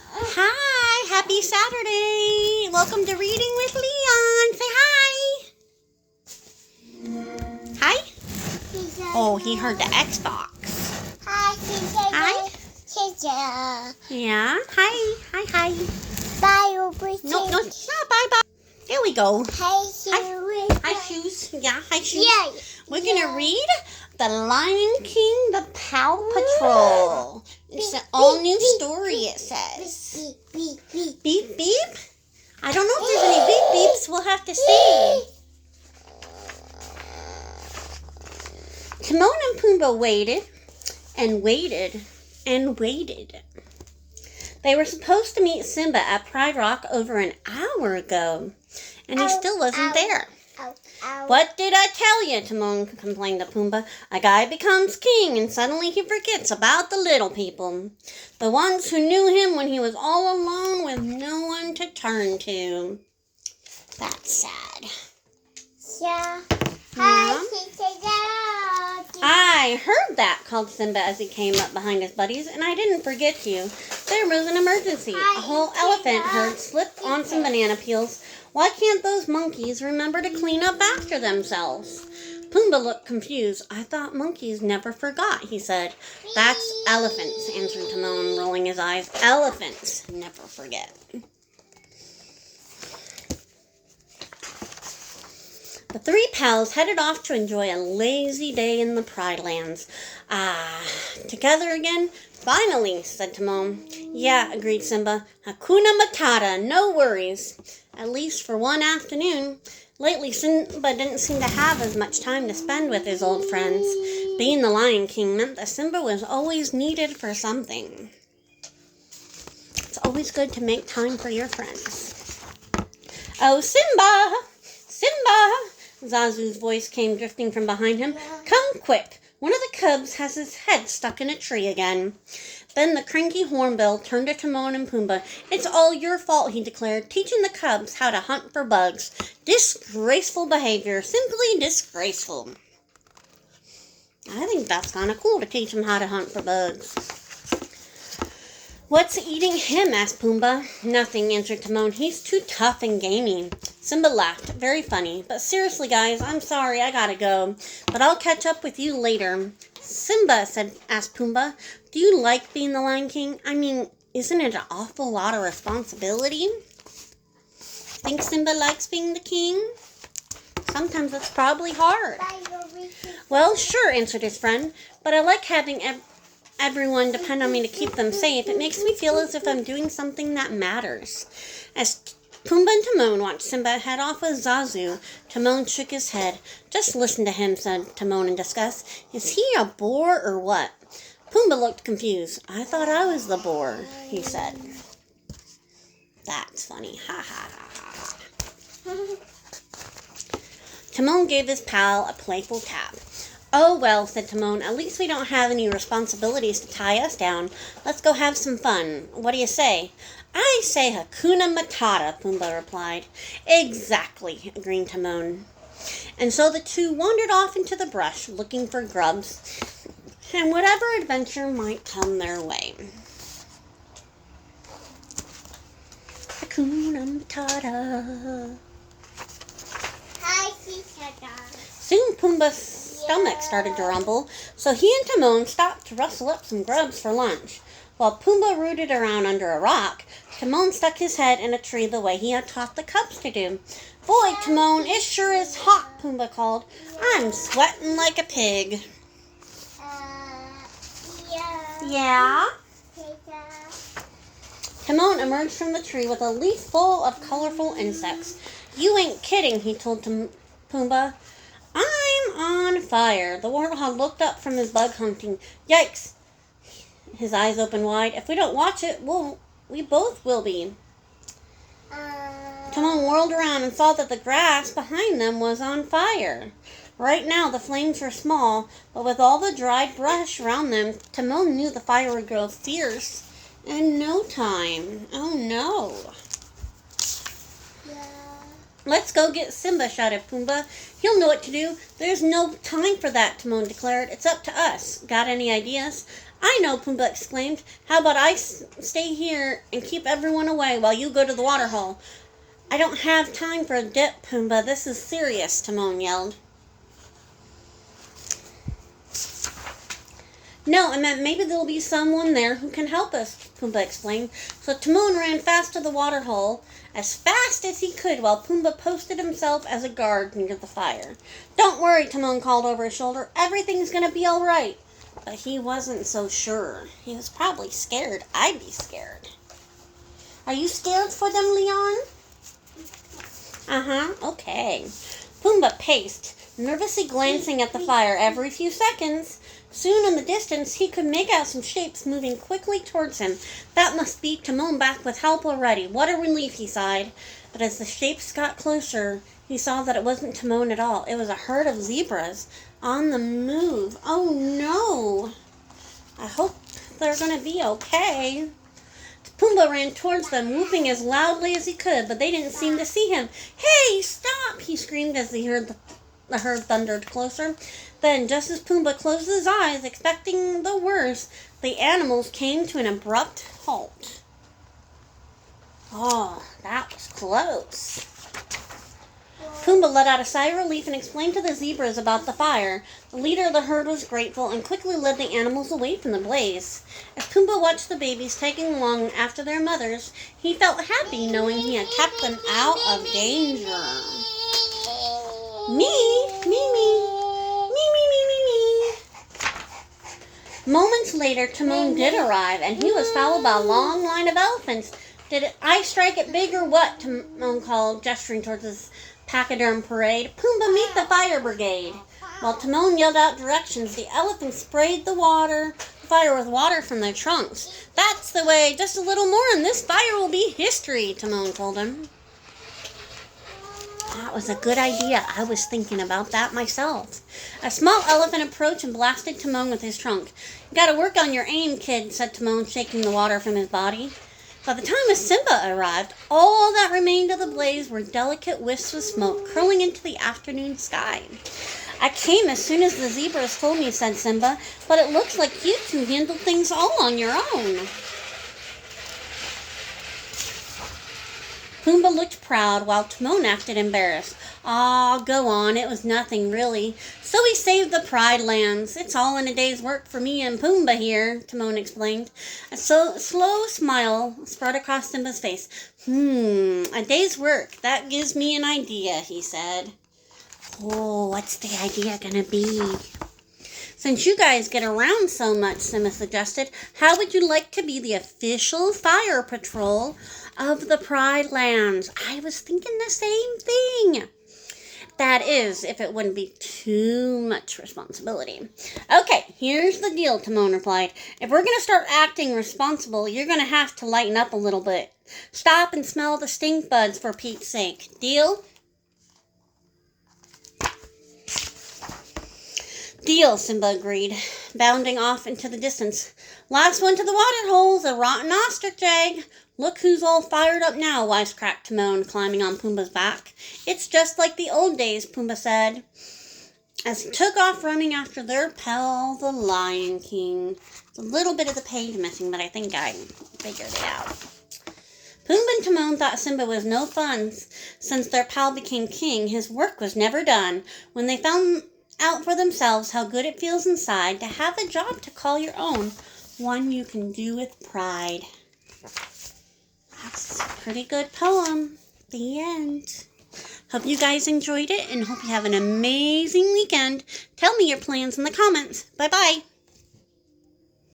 Hi, happy Saturday. Welcome to Reading with Leon. Say hi. Hi. Oh, he heard the Xbox. Hi. Yeah. Hi. Bye. No, bye. There we go. Hi, shoes. Yeah, hi, shoes. Yeah. We're going to read The Lion King, The Paw Patrol. It's an all-new story, it says. Beep, beep? I don't know if there's any beep beeps. We'll have to see. Timon and Pumbaa waited and waited and waited. They were supposed to meet Simba at Pride Rock over an hour ago, and he still wasn't there. What did I tell you? Timon complained to Pumbaa. A guy becomes king and suddenly he forgets about the little people. The ones who knew him when he was all alone with no one to turn to. That's sad. Yeah. I heard that, called Simba as he came up behind his buddies, and I didn't forget you. There was an emergency. A whole elephant herd slipped on some banana peels. Why can't those monkeys remember to clean up after themselves? Pumbaa looked confused. I thought monkeys never forgot, he said. That's elephants, answered Timon, rolling his eyes. Elephants never forget. The three pals headed off to enjoy a lazy day in the Pride Lands. Together again? Finally, said Timon. Yeah, agreed Simba. Hakuna Matata, no worries. At least for one afternoon. Lately, Simba didn't seem to have as much time to spend with his old friends. Being the Lion King meant that Simba was always needed for something. It's always good to make time for your friends. Oh, Simba! Simba! Zazu's voice came drifting from behind him. Come quick! One of the cubs has his head stuck in a tree again. Then the cranky hornbill turned to Timon and Pumbaa. It's all your fault, he declared, teaching the cubs how to hunt for bugs. Disgraceful behavior. Simply disgraceful. I think that's kind of cool to teach them how to hunt for bugs. What's eating him? Asked Pumbaa. Nothing, answered Timon. He's too tough and gamey. Simba laughed. Very funny. But seriously, guys, I'm sorry, I gotta go. But I'll catch up with you later. Simba, asked Pumbaa, do you like being the Lion King? I mean, isn't it an awful lot of responsibility? Think Simba likes being the king? Sometimes it's probably hard. Well, sure, answered his friend. But I like having everyone depend on me to keep them safe. It makes me feel as if I'm doing something that matters. As Pumbaa and Timon watched Simba head off with Zazu, Timon shook his head. Just listen to him, said Timon in disgust. Is he a boar or what? Pumbaa looked confused. I thought I was the boar, he said. That's funny. Ha ha ha ha. Timon gave his pal a playful tap. Oh, well, said Timon, at least we don't have any responsibilities to tie us down. Let's go have some fun. What do you say? I say Hakuna Matata, Pumbaa replied. Exactly, agreed Timon. And so the two wandered off into the brush, looking for grubs, and whatever adventure might come their way. Hakuna Matata. Soon Pumbaa's stomach started to rumble, so he and Timon stopped to rustle up some grubs for lunch. While Pumbaa rooted around under a rock, Timon stuck his head in a tree the way he had taught the cubs to do. Boy, Timon, it sure is hot, Pumbaa called. I'm sweating like a pig. Yeah? Timon emerged from the tree with a leaf full of colorful insects. You ain't kidding, he told Pumbaa. I'm on fire. The warthog looked up from his bug hunting. Yikes! His eyes opened wide. If we don't watch it, we both will be. Timon whirled around and saw that the grass behind them was on fire. Right now the flames were small, but with all the dried brush around them, Timon knew the fire would grow fierce in no time. Oh no. Let's go get Simba, shouted Pumbaa. He'll know what to do. There's no time for that, Timon declared. It's up to us. Got any ideas? I know, Pumbaa exclaimed. How about I stay here and keep everyone away while you go to the water hole? I don't have time for a dip, Pumbaa. This is serious, Timon yelled. No, I meant maybe there'll be someone there who can help us, Pumbaa explained. So Timon ran fast to the water hole, as fast as he could, while Pumbaa posted himself as a guard near the fire. Don't worry, Timon called over his shoulder. Everything's going to be all right. But he wasn't so sure. He was probably scared. I'd be scared. Are you scared for them, Leon? Uh-huh, okay. Pumbaa paced, nervously glancing at the fire every few seconds. Soon in the distance, he could make out some shapes moving quickly towards him. That must be Timon back with help already. What a relief, he sighed. But as the shapes got closer, he saw that it wasn't Timon at all. It was a herd of zebras on the move. Oh no! I hope they're going to be okay. Pumbaa ran towards them, whooping as loudly as he could, but they didn't seem to see him. Hey, stop! He screamed as he heard the herd thundered closer. Then, just as Pumbaa closed his eyes, expecting the worst, the animals came to an abrupt halt. Oh, that was close. Pumbaa let out a sigh of relief and explained to the zebras about the fire. The leader of the herd was grateful and quickly led the animals away from the blaze. As Pumbaa watched the babies tagging along after their mothers, he felt happy knowing he had kept them out of danger. Me. Moments later, Timon did arrive, and he was followed by a long line of elephants. Did I strike it big or what? Timon called, gesturing towards his pachyderm parade. Pumbaa, meet the fire brigade. While Timon yelled out directions, the elephants sprayed the fire with water from their trunks. That's the way. Just a little more, and this fire will be history, Timon told him. That was a good idea. I was thinking about that myself. A small elephant approached and blasted Timon with his trunk. You gotta work on your aim, kid, said Timon, shaking the water from his body. By the time Simba arrived, all that remained of the blaze were delicate wisps of smoke curling into the afternoon sky. I came as soon as the zebras told me, said Simba, but it looks like you two handled things all on your own. Pumbaa looked proud while Timon acted embarrassed. Aw, go on, it was nothing really. So we saved the Pride Lands. It's all in a day's work for me and Pumbaa here, Timon explained. A slow smile spread across Simba's face. A day's work. That gives me an idea, he said. Oh, what's the idea gonna be? Since you guys get around so much, Simba suggested, how would you like to be the official fire patrol of the Pride Lands? I was thinking the same thing. That is, if it wouldn't be too much responsibility. Okay, here's the deal, Timon replied. If we're going to start acting responsible, you're going to have to lighten up a little bit. Stop and smell the stink buds for Pete's sake. Deal? Deal, Simba agreed, bounding off into the distance. Last one to the water hole's a rotten ostrich egg. Look who's all fired up now, wisecracked Timon, climbing on Pumbaa's back. It's just like the old days, Pumbaa said, as he took off running after their pal, the Lion King. It's a little bit of the page missing, but I think I figured it out. Pumbaa and Timon thought Simba was no fun. Since their pal became king, his work was never done. When they found out for themselves how good it feels inside to have a job to call your own, one you can do with pride. That's a pretty good poem. The end. Hope you guys enjoyed it and hope you have an amazing weekend. Tell me your plans in the comments. Bye-bye.